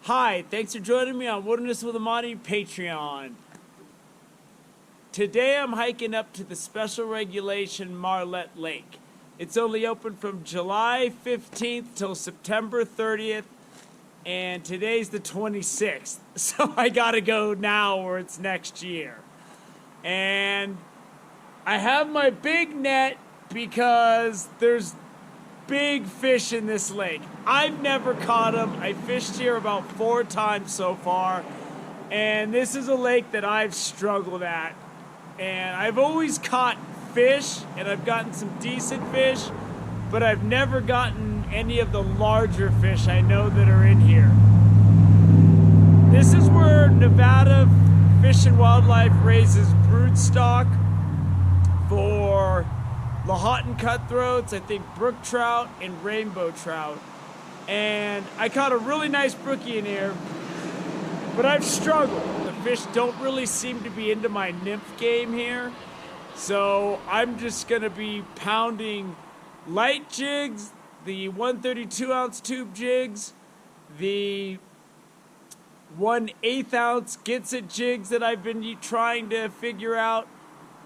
Hi, thanks for joining me on Wilderness with Amani Patreon. Today I'm hiking up to the special regulation Marlette Lake. It's only open from July 15th till September 30th, and today's the 26th. So I gotta go now or it's next year. And I have my big net because there's big fish in this lake. I've never caught them. I fished here about 4 times so far, and this is a lake that I've struggled at. And I've always caught fish, and I've gotten some decent fish, but I've never gotten any of the larger fish I know that are in here. This is where Nevada Fish and Wildlife raises brood stock for Lahontan cutthroats, I think brook trout, and rainbow trout. And I caught a really nice brookie in here, but I've struggled. The fish don't really seem to be into my nymph game here. So I'm just gonna be pounding light jigs, the 132 ounce tube jigs, the 1/8 ounce gets it jigs that I've been trying to figure out.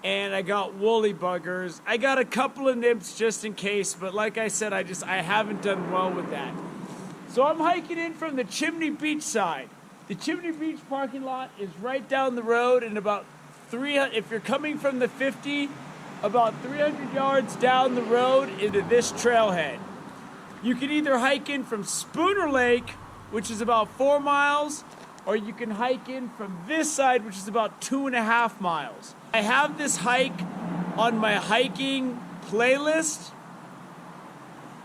And I got woolly buggers. I got a couple of nymphs just in case, but like I said, I haven't done well with that. So I'm hiking in from the Chimney Beach side. The Chimney Beach parking lot is right down the road, and about 300, if you're coming from the 50, about 300 yards down the road into this trailhead. You can either hike in from Spooner Lake, which is about 4 miles, or you can hike in from this side, which is about 2.5 miles. I have this hike on my hiking playlist,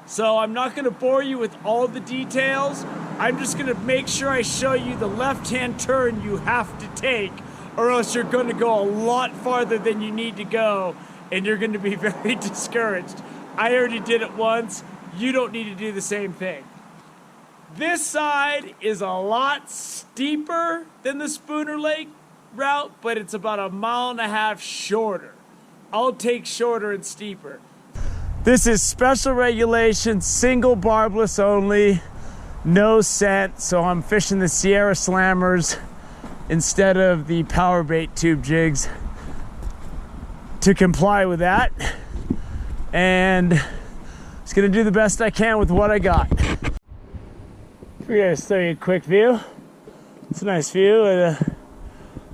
so I'm not going to bore you with all the details. I'm just going to make sure I show you the left-hand turn you have to take, or else you're going to go a lot farther than you need to go, and you're going to be very discouraged. I already did it once. You don't need to do the same thing. This side is a lot steeper than the Spooner Lake route, but it's about 1.5 miles shorter. I'll take shorter and steeper. This is special regulation, single barbless only, no scent, so I'm fishing the Sierra Slammers instead of the power bait tube jigs to comply with that. And just gonna do the best I can with what I got. We're gonna show you a quick view. It's a nice view of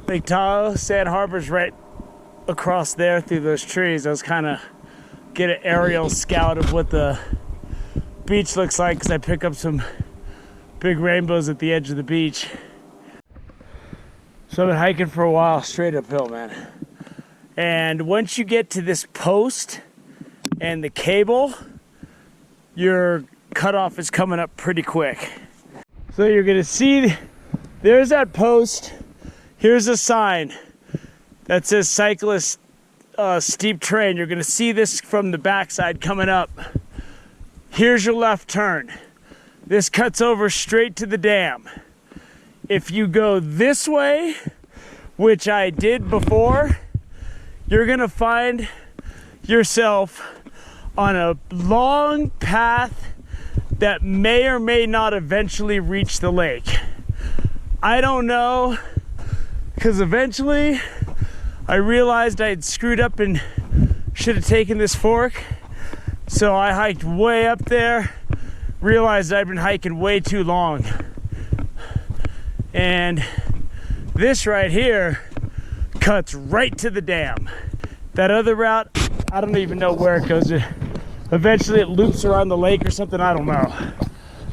Lake Tahoe. Sand Harbor's right across there through those trees. I was kind of get an aerial scout of what the beach looks like because I pick up some big rainbows at the edge of the beach. So I've been hiking for a while, straight uphill, man. And once you get to this post and the cable, your cutoff is coming up pretty quick. So you're gonna see, there's that post. Here's a sign that says cyclist steep terrain. You're gonna see this from the backside coming up. Here's your left turn. This cuts over straight to the dam. If you go this way, which I did before, you're gonna find yourself on a long path that may or may not eventually reach the lake. I don't know, because eventually I realized I had screwed up and should have taken this fork. So I hiked way up there, realized I'd been hiking way too long. And this right here cuts right to the dam. That other route, I don't even know where it goes. Eventually it loops around the lake or something, I don't know.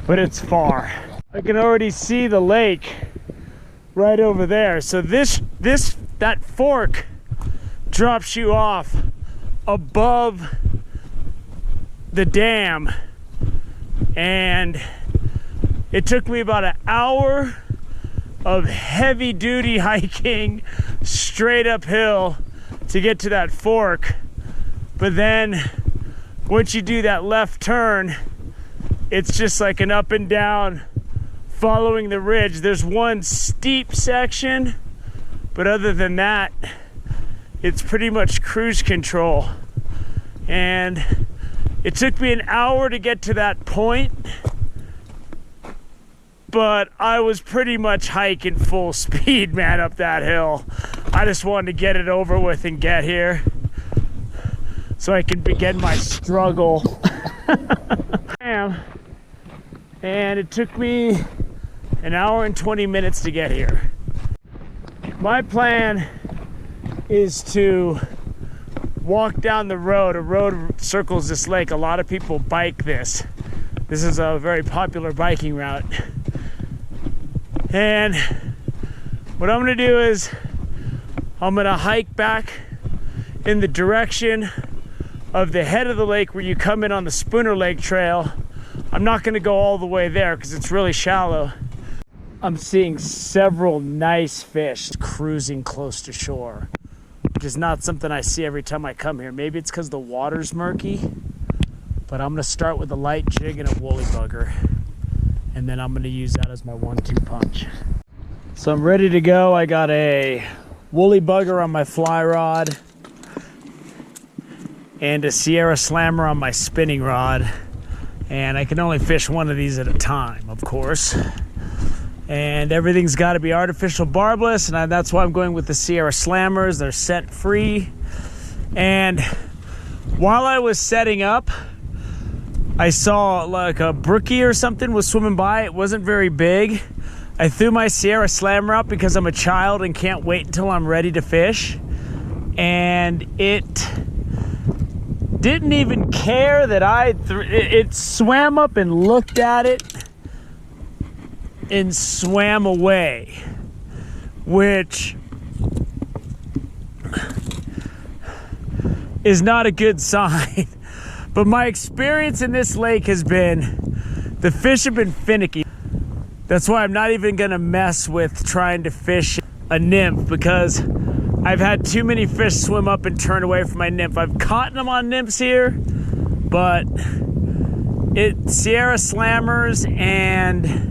But it's far. I can already see the lake right over there. So that fork drops you off above the dam. And it took me about an hour of heavy duty hiking straight uphill to get to that fork. But then once you do that left turn, it's just like an up and down following the ridge. There's one steep section, but other than that, it's pretty much cruise control. And it took me an hour to get to that point. but I was pretty much hiking full speed, man, up that hill. I just wanted to get it over with and get here so I can begin my struggle. And it took me an hour and 20 minutes to get here. My plan is to walk down the road. A road circles this lake. A lot of people bike this. This is a very popular biking route. And what I'm gonna do is I'm gonna hike back in the direction of the head of the lake where you come in on the Spooner Lake Trail. I'm not gonna go all the way there because it's really shallow. I'm seeing several nice fish cruising close to shore, which is not something I see every time I come here. Maybe it's because the water's murky, but I'm gonna start with a light jig and a woolly bugger, and then I'm gonna use that as my 1-2 punch. So I'm ready to go. I got a woolly bugger on my fly rod and a Sierra Slammer on my spinning rod, and I can only fish one of these at a time, of course. And everything's got to be artificial barbless, and that's why I'm going with the Sierra Slammers. They're scent free. And while I was setting up, I saw like a brookie or something was swimming by. It wasn't very big. I threw my Sierra Slammer out because I'm a child and can't wait until I'm ready to fish. And it didn't even care that it swam up and looked at it and swam away, which is not a good sign. But my experience in this lake has been, the fish have been finicky. That's why I'm not even gonna mess with trying to fish a nymph, because I've had too many fish swim up and turn away from my nymph. I've caught them on nymphs here, but Sierra Slammers and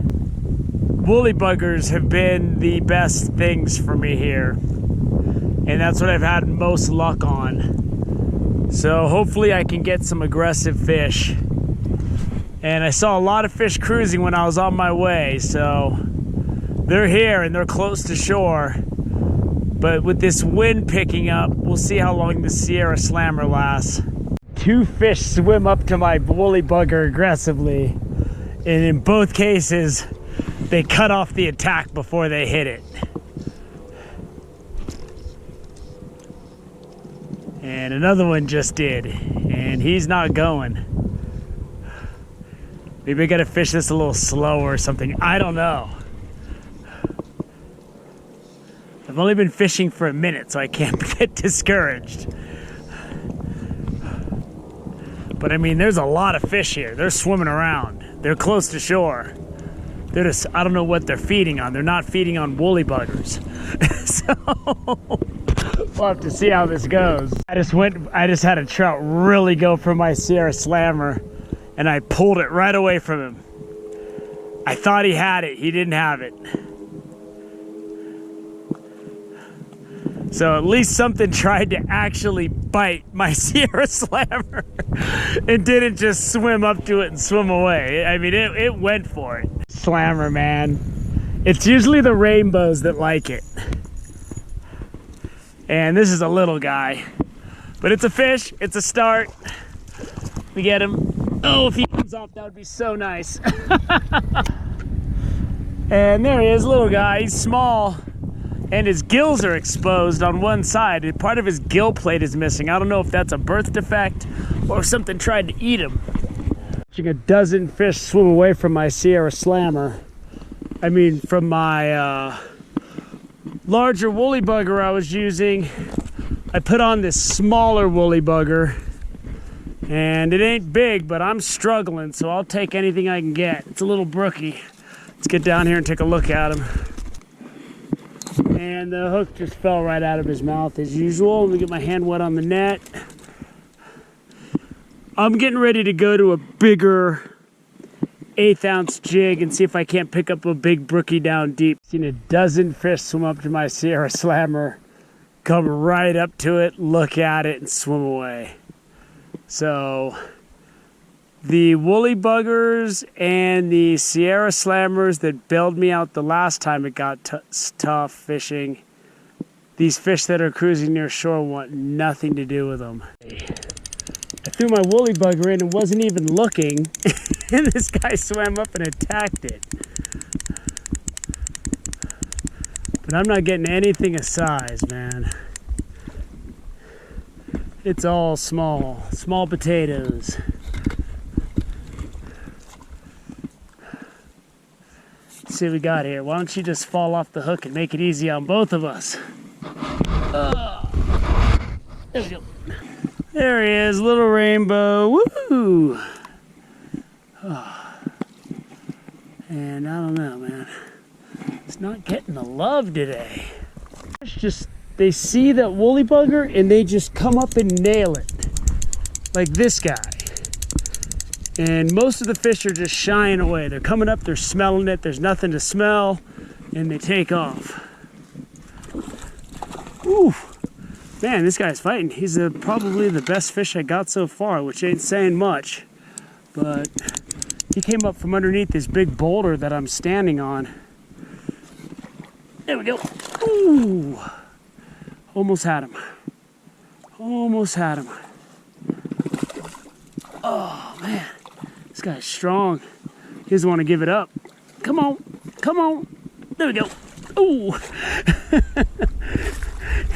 woolly buggers have been the best things for me here, and that's what I've had most luck on. So hopefully I can get some aggressive fish. And I saw a lot of fish cruising when I was on my way, so they're here and they're close to shore. But with this wind picking up, we'll see how long the Sierra Slammer lasts. 2 fish swim up to my woolly bugger aggressively, and in both cases they cut off the attack before they hit it. And another one just did, and he's not going. Maybe I gotta fish this a little slower or something. I don't know. I've only been fishing for a minute, so I can't get discouraged. But I mean, there's a lot of fish here. They're swimming around. They're close to shore. They're just, I don't know what they're feeding on. They're not feeding on woolly buggers. So we'll have to see how this goes. I just had a trout really go for my Sierra Slammer, and I pulled it right away from him. I thought he had it. He didn't have it. So at least something tried to actually bite my Sierra Slammer and didn't just swim up to it and swim away. I mean, it went for it. Slammer, man. It's usually the rainbows that like it. And this is a little guy. But it's a fish. It's a start. We get him. Oh, if he comes off, that would be so nice. And there he is, little guy. He's small. And his gills are exposed on one side. Part of his gill plate is missing. I don't know if that's a birth defect or if something tried to eat him. Watching a dozen fish swim away from my Sierra Slammer. I mean, from my larger woolly bugger I was using, I put on this smaller woolly bugger. And it ain't big, but I'm struggling, so I'll take anything I can get. It's a little brookie. Let's get down here and take a look at him. And the hook just fell right out of his mouth as usual. Let me get my hand wet on the net. I'm getting ready to go to a bigger 1/8 ounce jig and see if I can't pick up a big brookie down deep. Seen a dozen fish swim up to my Sierra Slammer, come right up to it, look at it, and swim away. So The woolly buggers and the Sierra slammers that bailed me out the last time it got tough fishing, these fish that are cruising near shore want nothing to do with them. I threw my woolly bugger in and wasn't even looking, and this guy swam up and attacked it. But I'm not getting anything of size, man. It's all small potatoes. Let's see what we got here. Why don't you just fall off the hook and make it easy on both of us? There we go. There he is, little rainbow. Woo! Oh. And I don't know, man. It's not getting the love today. It's just, they see that woolly bugger and they just come up and nail it. Like this guy. And most of the fish are just shying away. They're coming up, they're smelling it, there's nothing to smell, and they take off. Ooh. Man, this guy's fighting. He's probably the best fish I got so far, which ain't saying much. But he came up from underneath this big boulder that I'm standing on. There we go. Ooh. Almost had him. Almost had him. Oh, man. This guy's strong. He doesn't want to give it up. Come on. Come on. There we go. Ooh.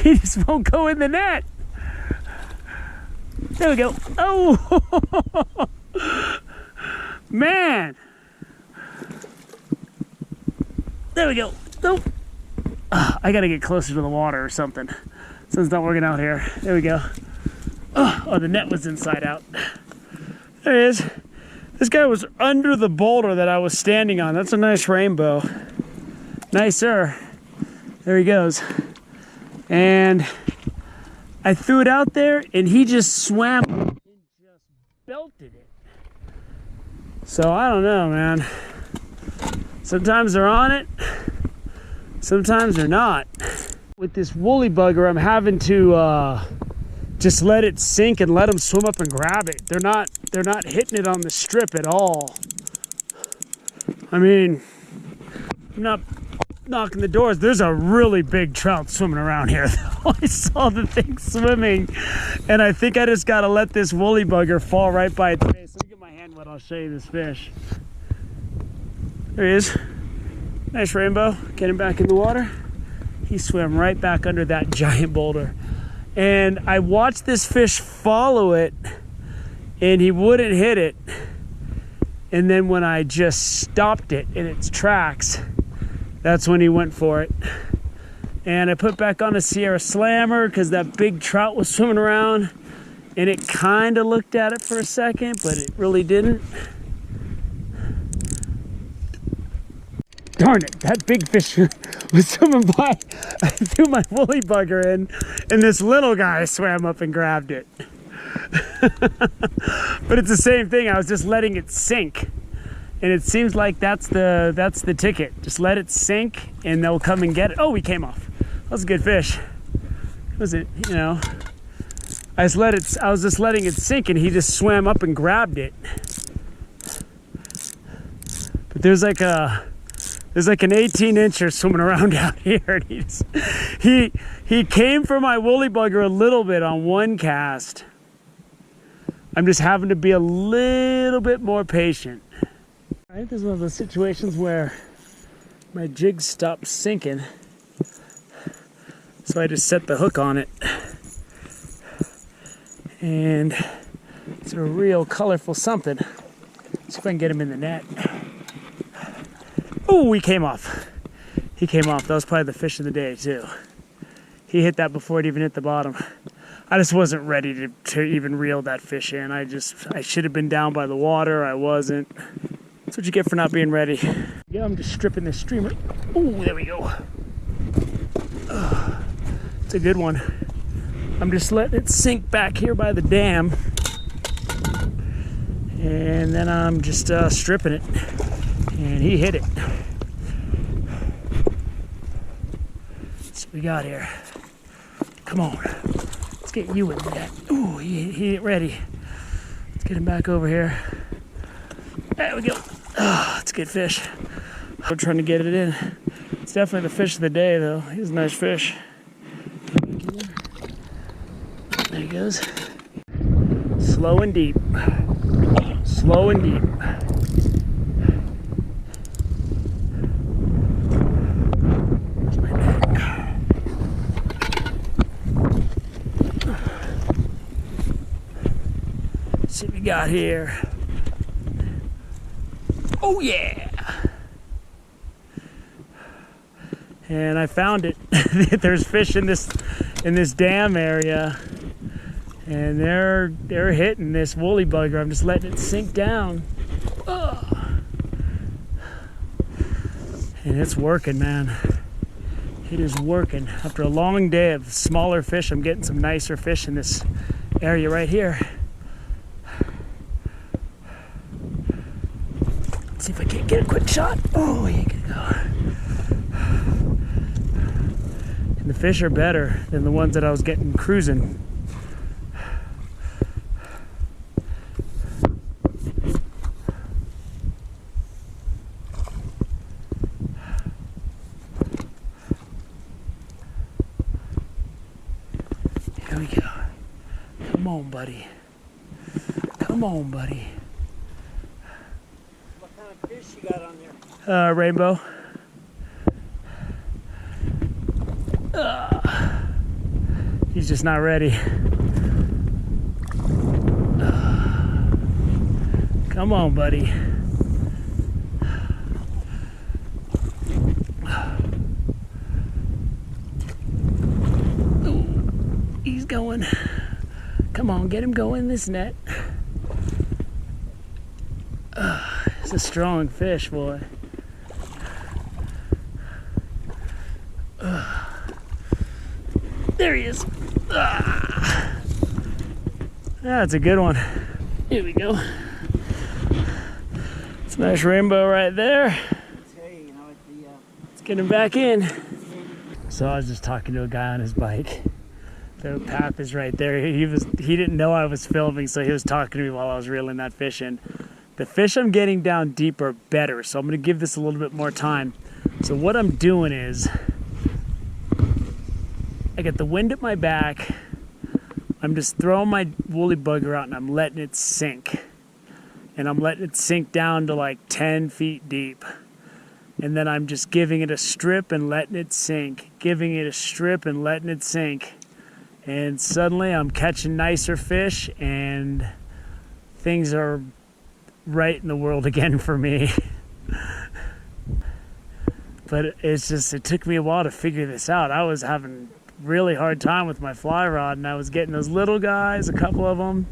He just won't go in the net. There we go. Oh, man. There we go. Oh. I gotta get closer to the water or something. Something's not working out here. There we go. Oh, the net was inside out. There he is. This guy was under the boulder that I was standing on. That's a nice rainbow. Nicer. There he goes. And I threw it out there and he just swam and just belted it. So I don't know, man. Sometimes they're on it, sometimes they're not. With this woolly bugger, I'm having to just let it sink and let them swim up and grab it. They're not hitting it on the strip at all. I mean, I'm not knocking the doors. There's a really big trout swimming around here. I saw the thing swimming, and I think I just gotta let this woolly bugger fall right by its face. Let me get my hand wet, I'll show you this fish. There he is. Nice rainbow. Get him back in the water. He swam right back under that giant boulder. And I watched this fish follow it, and he wouldn't hit it. And then when I just stopped it in its tracks, that's when he went for it. And I put back on a Sierra Slammer because that big trout was swimming around, and it kind of looked at it for a second, but it really didn't. Darn it, that big fish was swimming by. I threw my woolly bugger in, and this little guy swam up and grabbed it. But it's the same thing. I was just letting it sink. And it seems like that's the ticket. Just let it sink and they'll come and get it. Oh, he came off. That was a good fish. Was it, you know, I was just letting it sink and he just swam up and grabbed it. But there's like an 18-incher swimming around out here, and he came for my woolly bugger a little bit on one cast. I'm just having to be a little bit more patient. I think this is one of those situations where my jig stopped sinking, so I just set the hook on it, and it's a real colorful something. See if I can get him in the net. Oh, he came off. He came off. That was probably the fish of the day too. He hit that before it even hit the bottom. I just wasn't ready to even reel that fish in. I should have been down by the water. I wasn't. That's what you get for not being ready. Yeah, I'm just stripping this streamer. Oh, there we go. It's a good one. I'm just letting it sink back here by the dam. And then I'm just stripping it. And he hit it. That's what we got here. Come on. Let's get you in that. Ooh, he ain't ready. Let's get him back over here. There we go. Oh, it's a good fish. We're trying to get it in. It's definitely the fish of the day, though. He's a nice fish. There he goes. Slow and deep. Slow and deep. Let's see what we got here. Oh yeah! And I found it. There's fish in this dam area, and they're hitting this woolly bugger. I'm just letting it sink down. Ugh. And it's working, man. It is working. After a long day of smaller fish, I'm getting some nicer fish in this area right here. Let's see if I can't get a quick shot. Oh, you can go. And the fish are better than the ones that I was getting cruising. Here we go. Come on, buddy. Come on, buddy. What kind of fish you got on there? Rainbow. He's just not ready. Come on, buddy. Ooh, he's going. Come on, get him going in this net. It's a strong fish, boy. There he is. That's a good one. Here we go. Smash rainbow right there. Let's get him back in. So I was just talking to a guy on his bike. The path is right there. He didn't know I was filming, so he was talking to me while I was reeling that fish in. The fish I'm getting down deep are better, so I'm gonna give this a little bit more time. So what I'm doing is, I got the wind at my back. I'm just throwing my woolly bugger out and I'm letting it sink. And I'm letting it sink down to like 10 feet deep. And then I'm just giving it a strip and letting it sink. Giving it a strip and letting it sink. And suddenly I'm catching nicer fish and things are right in the world again for me. But it's just, it took me a while to figure this out. I was having really hard time with my fly rod and I was getting those little guys, a couple of them.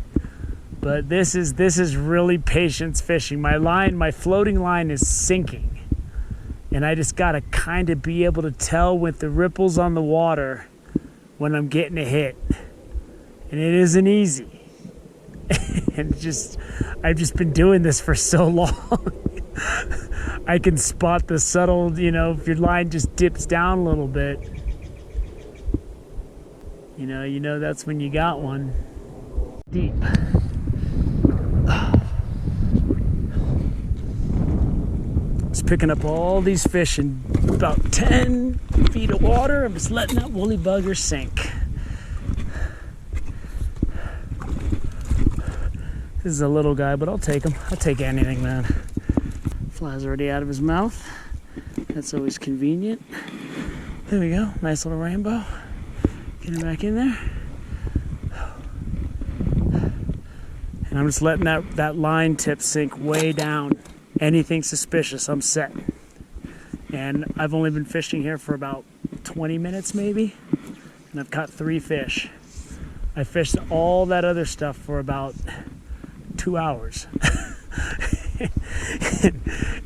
But this is really patience fishing. My floating line is sinking. And I just gotta kind of be able to tell with the ripples on the water when I'm getting a hit. And it isn't easy. And I've just been doing this for so long. I can spot the subtle, if your line just dips down a little bit, you know that's when you got one. Deep. Just picking up all these fish in about 10 feet of water. I'm just letting that woolly bugger sink. This is a little guy, but I'll take him. I'll take anything, man. Fly's already out of his mouth. That's always convenient. There we go. Nice little rainbow. Get him back in there. And I'm just letting that line tip sink way down. Anything suspicious, I'm set. And I've only been fishing here for about 20 minutes and I've caught 3 fish. I fished all that other stuff for about 2 hours.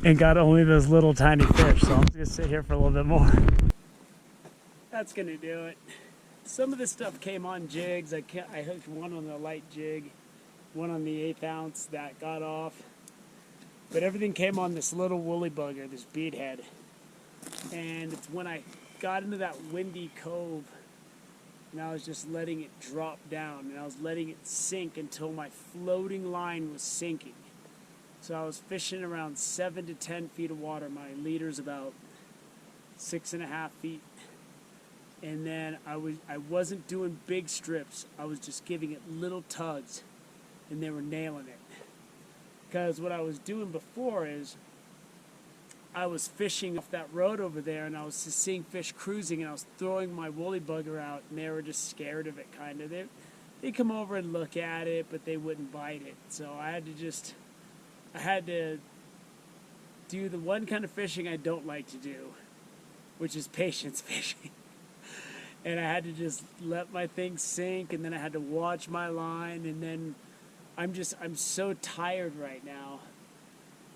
And got only those little tiny fish, so I'm just gonna sit here for a little bit more. That's gonna do it. Some of this stuff came on jigs. I hooked one on the light jig, one on the 1/8 ounce that got off. But everything came on this little woolly bugger, this beadhead. And it's when I got into that windy cove and I was just letting it drop down and I was letting it sink until my floating line was sinking. So I was fishing around 7 to 10 feet of water. My leader's about 6.5 feet. And then I wasn't doing big strips. I was just giving it little tugs, and they were nailing it. Because what I was doing before is I was fishing off that road over there, and I was just seeing fish cruising, and I was throwing my woolly bugger out, and they were just scared of it, kind of. They come over and look at it, but they wouldn't bite it. So I had to do the one kind of fishing I don't like to do, which is patience fishing. And I had to just let my thing sink, and then I had to watch my line, and then I'm so tired right now.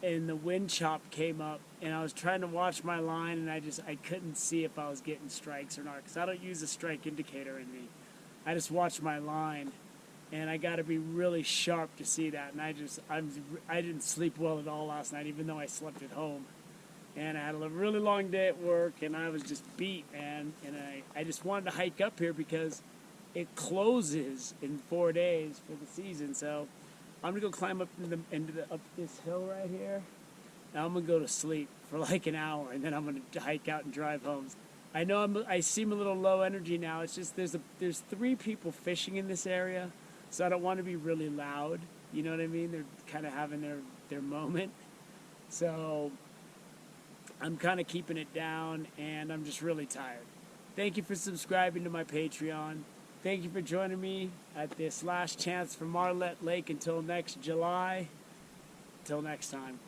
And the wind chop came up, and I was trying to watch my line, and I couldn't see if I was getting strikes or not, because I don't use a strike indicator in me. I just watch my line, and I got to be really sharp to see that. And I didn't sleep well at all last night, even though I slept at home. And I had a really long day at work, and I was just beat, man. And I just wanted to hike up here because it closes in 4 days for the season. So I'm gonna go climb up up this hill right here. And I'm gonna go to sleep for like an hour, and then I'm gonna hike out and drive home. I know I seem a little low energy now. It's just there's 3 people fishing in this area, so I don't want to be really loud. You know what I mean? They're kind of having their moment. So I'm kind of keeping it down, and I'm just really tired. Thank you for subscribing to my Patreon. Thank you for joining me at this last chance for Marlette Lake until next July. Until next time.